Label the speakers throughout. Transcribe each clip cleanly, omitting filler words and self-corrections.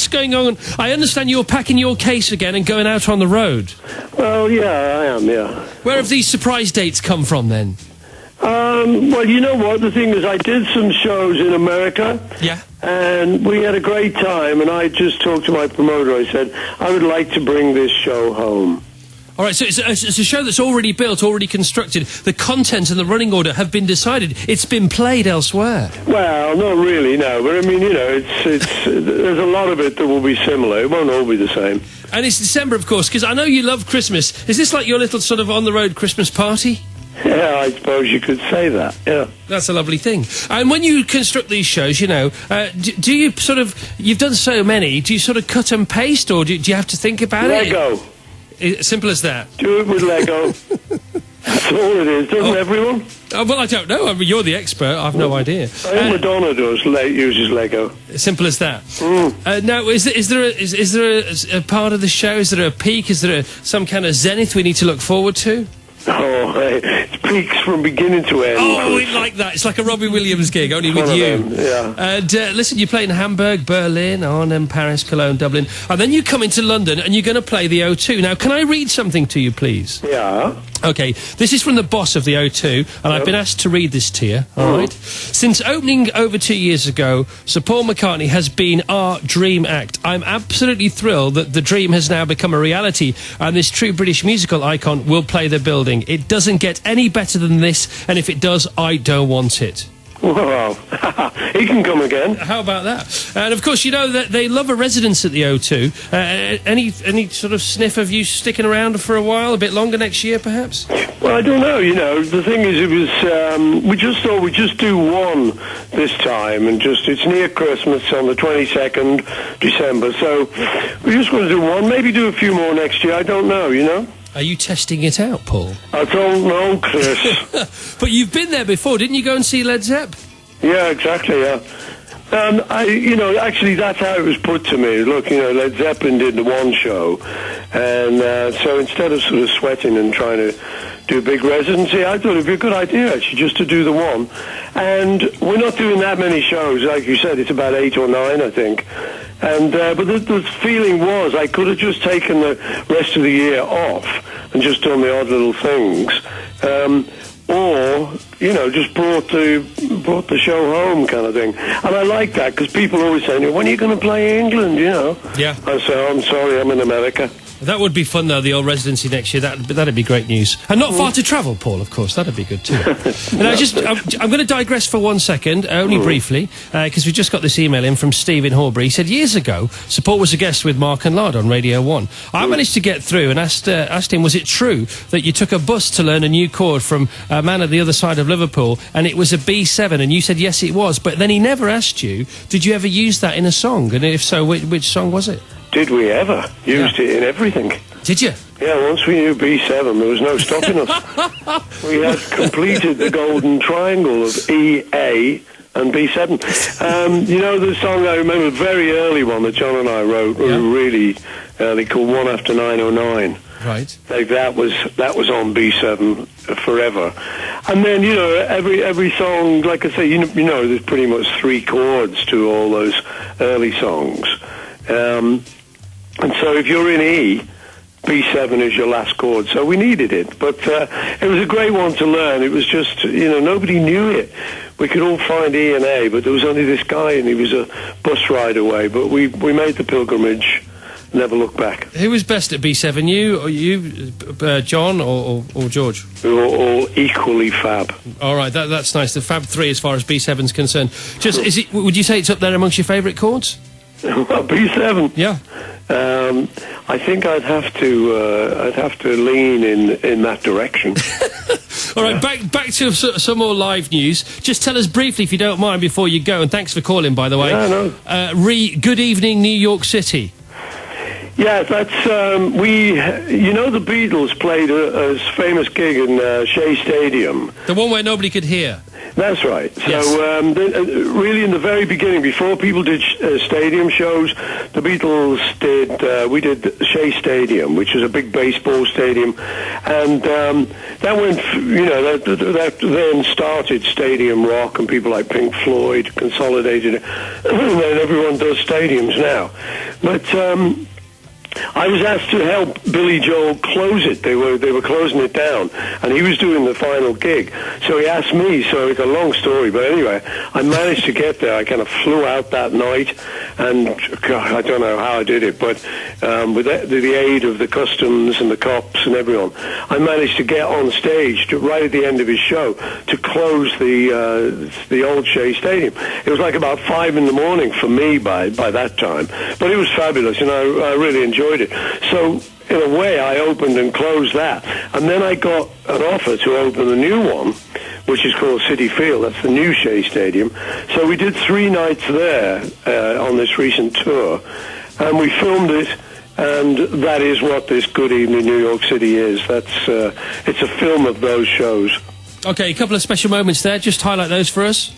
Speaker 1: what's going on? I understand you're packing your case again and going out on the road.
Speaker 2: Well, yeah, I am, yeah.
Speaker 1: Where have these surprise dates come from, then?
Speaker 2: Well, you know what? The thing is, I did some shows in America.
Speaker 1: Yeah.
Speaker 2: And we had a great time, and I just talked to my promoter. I said, I would like to bring this show home.
Speaker 1: All right, so it's a show that's already built, already constructed. The content and the running order have been decided. It's been played elsewhere.
Speaker 2: Well, not really, no. But, I mean, you know, it's there's a lot of it that will be similar. It won't all be the same.
Speaker 1: And it's December, of course, because I know you love Christmas. Is this like your little sort of on-the-road Christmas party?
Speaker 2: Yeah, I suppose you could say that, yeah.
Speaker 1: That's a lovely thing. And when you construct these shows, you know, do you sort of... You've done so many. Do you sort of cut and paste, or do you have to think about it?
Speaker 2: Lego.
Speaker 1: Simple as that.
Speaker 2: Do it with Lego. That's all it is. Doesn't everyone?
Speaker 1: Well, I don't know. I mean, you're the expert. I've no idea.
Speaker 2: I think Madonna uses Lego.
Speaker 1: Simple as that. Now, is there a part of the show? Is there a peak? Is there some kind of zenith we need to look forward to?
Speaker 2: Oh, it peaks from beginning to end.
Speaker 1: Oh, we like that. It's like a Robbie Williams gig, only with you.
Speaker 2: Yeah.
Speaker 1: And listen, you play in Hamburg, Berlin, Arnhem, Paris, Cologne, Dublin, and then you come into London and you're going to play the O2. Now, can I read something to you, please?
Speaker 2: Yeah.
Speaker 1: Okay, this is from the boss of the O2, and I've been asked to read this to you, all right? Since opening over 2 years ago, Sir Paul McCartney has been our dream act. I'm absolutely thrilled that the dream has now become a reality, and this true British musical icon will play the building. It doesn't get any better than this, and if it does, I don't want it.
Speaker 2: Wow. He can come again.
Speaker 1: How about that? And, of course, you know that they love a residence at the O2. Any sort of sniff of you sticking around for a while, a bit longer next year, perhaps?
Speaker 2: Well, I don't know, you know. The thing is, it was, we just thought we'd just do one this time, and it's near Christmas on the 22nd December, so we just want to do one, maybe do a few more next year, I don't know, you know.
Speaker 1: Are you testing it out, Paul?
Speaker 2: I don't know, Chris.
Speaker 1: But you've been there before, didn't you go and see Led Zepp?
Speaker 2: Yeah, exactly, yeah. Actually, that's how it was put to me. Look, you know, Led Zeppelin did the one show, and so instead of sort of sweating and trying to do a big residency, I thought it'd be a good idea, actually, just to do the one. And we're not doing that many shows. Like you said, it's about 8 or 9, I think. And but the feeling was I could have just taken the rest of the year off and just done the odd little things, or you know, just brought the show home, kind of thing. And I like that because people always say, "When are you going to play England?" You know. Yeah. I say, "I'm sorry, I'm in America."
Speaker 1: That would be fun, though, the old residency next year. That'd be great news. And not far to travel, Paul, of course. That'd be good, too. And I'm going to digress for 1 second, only briefly, because we just got this email in from Steve in Horbury. He said, years ago, Sir Paul was a guest with Mark and Lard on Radio 1. I managed to get through and asked him, was it true that you took a bus to learn a new chord from a man at the other side of Liverpool, and it was a B7? And you said, yes, it was. But then he never asked you, did you ever use that in a song? And if so, which song was it?
Speaker 2: Did we ever? Used it in everything.
Speaker 1: Did you?
Speaker 2: Yeah, once we knew B7, there was no stopping us. We had completed the golden triangle of E, A, and B7. You know the song I remember, a very early one that John and I wrote, really early, called One After 909.
Speaker 1: Right.
Speaker 2: Like that was on B7 forever. And then, you know, every song, like I say, you know, there's pretty much 3 chords to all those early songs. And so if you're in E, B7 is your last chord, so we needed it. But it was a great one to learn. It was just, you know, nobody knew it. We could all find E and A, but there was only this guy, and he was a bus ride away. But we made the pilgrimage, never looked back.
Speaker 1: Who was best at B7, you, John, or George?
Speaker 2: We were all equally fab.
Speaker 1: All right, that's nice. The Fab 3 as far as B7's concerned. Just, would you say it's up there amongst your favourite chords?
Speaker 2: Well, B7.
Speaker 1: Yeah.
Speaker 2: I think I'd have to lean in that direction.
Speaker 1: All right, back to some more live news. Just tell us briefly, if you don't mind, before you go, and thanks for calling, by the way.
Speaker 2: Yeah, no.
Speaker 1: Good evening, New York City.
Speaker 2: Yeah, that's you know, the Beatles played a famous gig in Shea Stadium.
Speaker 1: The one where nobody could hear.
Speaker 2: That's right. So,
Speaker 1: yes.
Speaker 2: Really, in the very beginning, before people did stadium shows, the Beatles did. We did Shea Stadium, which is a big baseball stadium, and that went. You know, that then started stadium rock, and people like Pink Floyd consolidated it, and then everyone does stadiums now. But I was asked to help Billy Joel close it. They were closing it down, and he was doing the final gig. So he asked me. So it's a long story, but anyway, I managed to get there. I kind of flew out that night, and God, I don't know how I did it, but with the aid of the customs and the cops and everyone, I managed to get on stage right at the end of his show to close the old Shea Stadium. It was like about 5 a.m. for me by that time, but it was fabulous, and I really enjoyed it. So in a way, I opened and closed that, and then I got an offer to open a new one, which is called Citi Field. That's the new Shea Stadium. So we did 3 nights there on this recent tour, and we filmed it. And that is what this Good Evening New York City is. It's a film of those shows.
Speaker 1: Okay, a couple of special moments there. Just highlight those for us.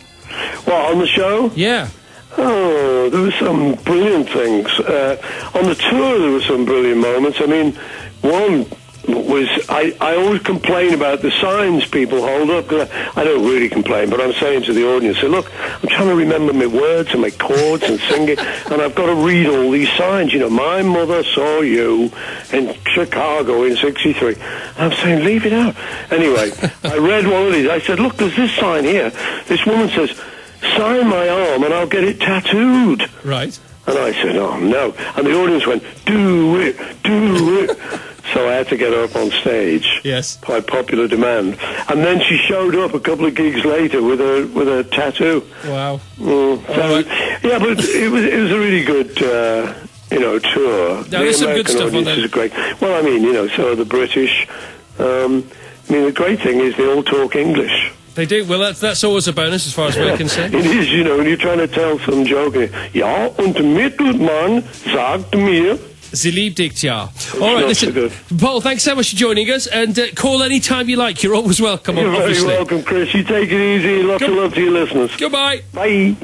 Speaker 2: What, on the show?
Speaker 1: Yeah.
Speaker 2: Oh, there were some brilliant things. On the tour, there were some brilliant moments. I mean, one was, I always complain about the signs people hold up. 'Cause I don't really complain, but I'm saying to the audience, say, look, I'm trying to remember my words and my chords and sing it, and I've got to read all these signs. You know, my mother saw you in Chicago in '63. I'm saying, leave it out. Anyway, I read one of these. I said, look, there's this sign here. This woman says, sign my arm and I'll get it tattooed.
Speaker 1: Right.
Speaker 2: And I said, oh, no. And the audience went, do it, do it. So I had to get her up on stage.
Speaker 1: Yes.
Speaker 2: By popular demand. And then she showed up a couple of gigs later with a tattoo.
Speaker 1: Wow.
Speaker 2: Right. Yeah, but it was a really good, tour.
Speaker 1: Now, there's some good stuff on there.
Speaker 2: Is great. Well, I mean, so are the British. I mean, the great thing is they all talk English.
Speaker 1: They do. Well, that's always a bonus as far as we're concerned.
Speaker 2: It is, when you're trying to tell some joke. Ja, und Mittelmann sagt mir.
Speaker 1: Sie liebt dich, ja. All right, listen,
Speaker 2: so
Speaker 1: Paul, thanks so much for joining us, and call any time you like. You're always welcome,
Speaker 2: You're
Speaker 1: obviously.
Speaker 2: very welcome, Chris. You take it easy. Lots of love to your listeners.
Speaker 1: Goodbye.
Speaker 2: Bye.